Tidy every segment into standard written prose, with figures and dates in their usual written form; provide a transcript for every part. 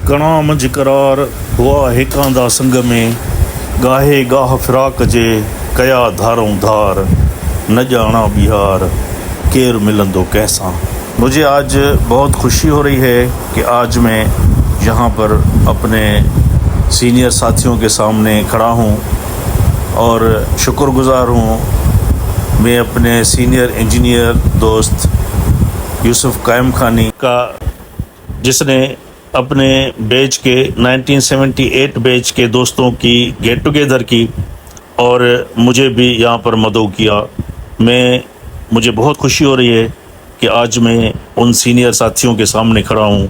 कणा मंझि करार हुआ हिकां दा संग में गाहे गाह फिराक जे कया धारों धार न जाना बिहार केर मिलंदो कैसा। मुझे आज बहुत खुशी हो रही है कि आज मैं यहाँ पर अपने सीनियर साथियों के सामने खड़ा हूँ और शुक्रगुज़ार हूँ मैं अपने सीनियर इंजीनियर दोस्त यूसुफ कायम खानी का, जिसने अपने बैच के 1978 बैच के दोस्तों की गेट टुगेदर की और मुझे भी यहाँ पर मदऊ किया। मुझे बहुत खुशी हो रही है कि आज मैं उन सीनियर साथियों के सामने खड़ा हूँ।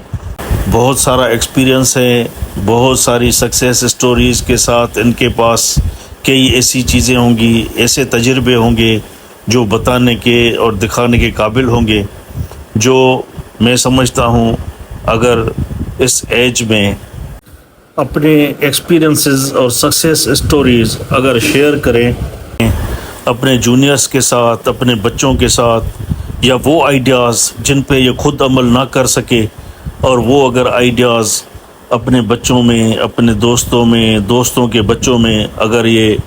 बहुत सारा एक्सपीरियंस है, बहुत सारी सक्सेस स्टोरीज़ के साथ इनके पास कई ऐसी चीज़ें होंगी, ऐसे तजुर्बे होंगे जो बताने के और दिखाने के काबिल होंगे, जो मैं समझता हूँ अगर इस एज में अपने एक्सपीरियंसेस और सक्सेस स्टोरीज़ अगर शेयर करें अपने जूनियर्स के साथ, अपने बच्चों के साथ, या वो आइडियाज़ जिन पे ये खुद अमल ना कर सके और वो अगर आइडियाज़ अपने बच्चों में, अपने दोस्तों में, दोस्तों के बच्चों में अगर ये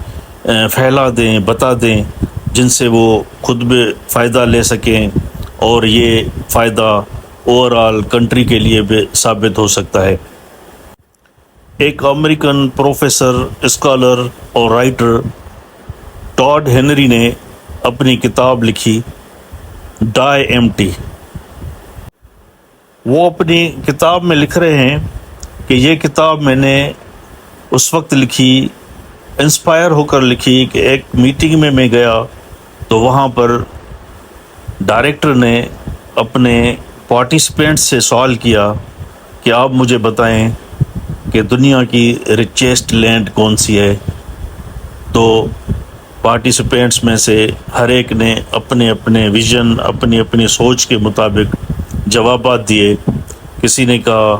फैला दें, बता दें, जिनसे वो खुद भी फ़ायदा ले सकें और ये फ़ायदा ओवरऑल कंट्री के लिए भी साबित हो सकता है। एक अमेरिकन प्रोफेसर, स्कॉलर और राइटर टॉड हेनरी ने अपनी किताब लिखी डाई एम्प्टी। वो अपनी किताब में लिख रहे हैं कि ये किताब मैंने उस वक्त लिखी, इंस्पायर होकर लिखी कि एक मीटिंग में मैं गया तो वहाँ पर डायरेक्टर ने अपने पार्टिसिपेंट्स से सवाल किया कि आप मुझे बताएं कि दुनिया की रिचेस्ट लैंड कौन सी है। तो पार्टिसिपेंट्स में से हर एक ने अपने अपने विज़न, अपनी अपनी सोच के मुताबिक जवाबात दिए। किसी ने कहा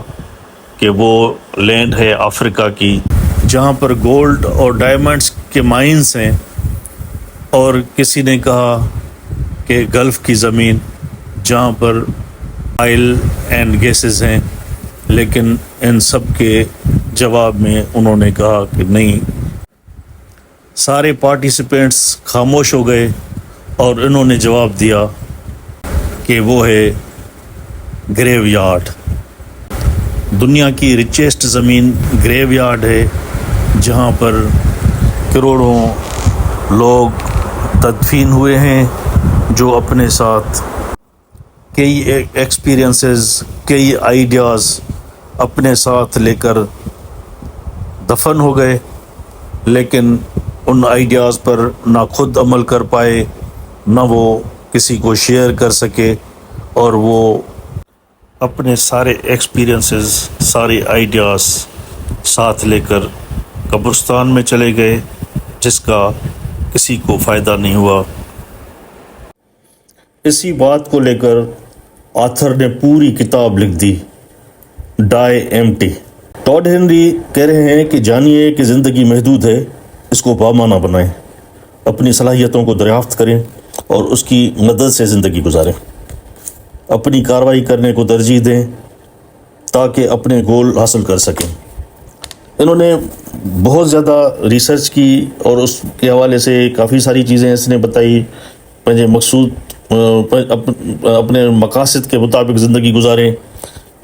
कि वो लैंड है अफ्रीका की जहाँ पर गोल्ड और डायमंड्स के माइंस हैं, और किसी ने कहा कि गल्फ़ की ज़मीन जहाँ पर ऑयल एंड गैसेस हैं। लेकिन इन सब के जवाब में उन्होंने कहा कि नहीं। सारे पार्टिसिपेंट्स खामोश हो गए और इन्होंने जवाब दिया कि वो है ग्रेव यार्ड। दुनिया की रिचेस्ट ज़मीन ग्रेव यार्ड है, जहाँ पर करोड़ों लोग तदफीन हुए हैं, जो अपने साथ कई एक्सपीरियंसेस, कई आइडियाज़ अपने साथ लेकर दफन हो गए, लेकिन उन आइडियाज़ पर ना खुद अमल कर पाए, ना वो किसी को शेयर कर सके, और वो अपने सारे एक्सपीरियंसेस, सारे आइडियाज़ साथ लेकर कब्रिस्तान में चले गए, जिसका किसी को फ़ायदा नहीं हुआ। इसी बात को लेकर ऑथर ने पूरी किताब लिख दी, डाई एम्प्टी। टॉड हेनरी कह रहे हैं कि जानिए कि ज़िंदगी महदूद है, इसको बामाना बनाएं, अपनी सलाहियतों को दरियाफ्त करें और उसकी मदद से ज़िंदगी गुजारें। अपनी कार्रवाई करने को तरजीह दें ताकि अपने गोल हासिल कर सकें। इन्होंने बहुत ज़्यादा रिसर्च की और उसके हवाले से काफ़ी सारी चीज़ें इसने बताई। अपने मकसूद, अपने मकासद के मुताबिक ज़िंदगी गुजारें,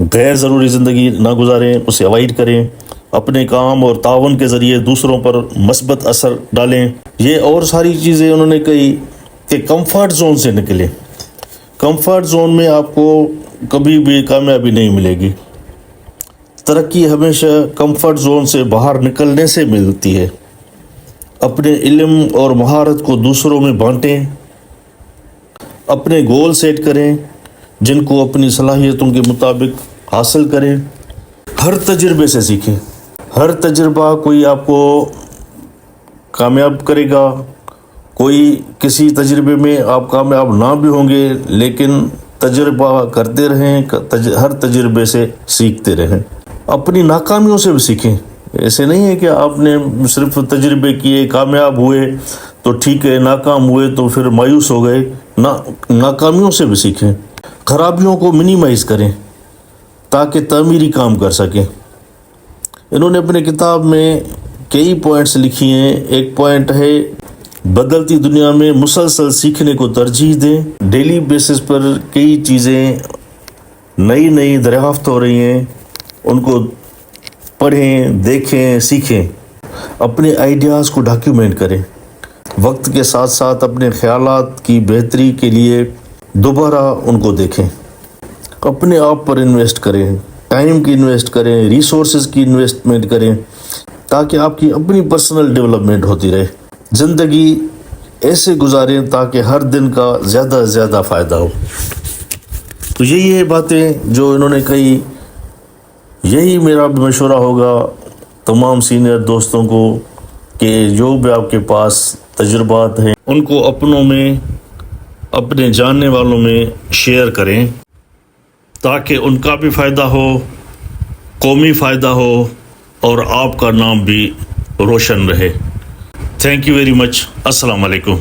गैर ज़रूरी ज़िंदगी ना गुजारें, उसे अवॉइड करें, अपने काम और तावन के ज़रिए दूसरों पर मस्बत असर डालें। ये और सारी चीज़ें उन्होंने कही कि कंफर्ट जोन से निकलें। कंफर्ट जोन में आपको कभी भी कामयाबी नहीं मिलेगी। तरक्की हमेशा कंफर्ट जोन से बाहर निकलने से मिलती है। अपने इल्म और महारत को दूसरों में बांटें, अपने गोल सेट करें जिनको अपनी सलाहियतों के मुताबिक हासिल करें। हर तजुर्बे से सीखें। हर तजुर्बा कोई आपको कामयाब करेगा, कोई किसी तजुर्बे में आप कामयाब ना भी होंगे, लेकिन तजुर्बा करते रहें, हर तजुर्बे से सीखते रहें। अपनी नाकामियों से भी सीखें। ऐसे नहीं है कि आपने सिर्फ तजुर्बे किए, कामयाब हुए तो ठीक है, नाकाम हुए तो फिर मायूस हो गए। नाकामियों से भी सीखें। खराबियों को मिनिमाइज़ करें ताकि तामीरी काम कर सकें। انہوں نے اپنے کتاب میں کئی پوائنٹس لکھی ہیں. ایک پوائنٹ ہے بدلتی دنیا میں مسلسل سیکھنے کو ترجیح دیں. ڈیلی بیسس پر کئی چیزیں نئی دریافت ہو رہی ہیں، ان کو پڑھیں، دیکھیں، سیکھیں. اپنے آئیڈیاز کو ڈاکیومنٹ کریں. وقت کے ساتھ ساتھ اپنے خیالات کی بہتری کے لیے دوبارہ ان کو دیکھیں. اپنے آپ پر انویسٹ کریں، ٹائم کی انویسٹ کریں، ریسورسز کی انویسٹمنٹ کریں، تاکہ آپ کی اپنی پرسنل ڈیولپمنٹ ہوتی رہے. زندگی ایسے گزاریں تاکہ ہر دن کا زیادہ سے زیادہ فائدہ ہو. تو یہی ہے باتیں جو انہوں نے کہی. یہی میرا بھی مشورہ ہوگا تمام سینئر دوستوں کو کہ جو بھی آپ کے پاس تجربات ہیں ان کو اپنوں میں، اپنے جاننے والوں میں شیئر کریں، تاکہ ان کا بھی فائدہ ہو، قومی فائدہ ہو، اور آپ کا نام بھی روشن رہے. Thank you very much. السلام علیکم.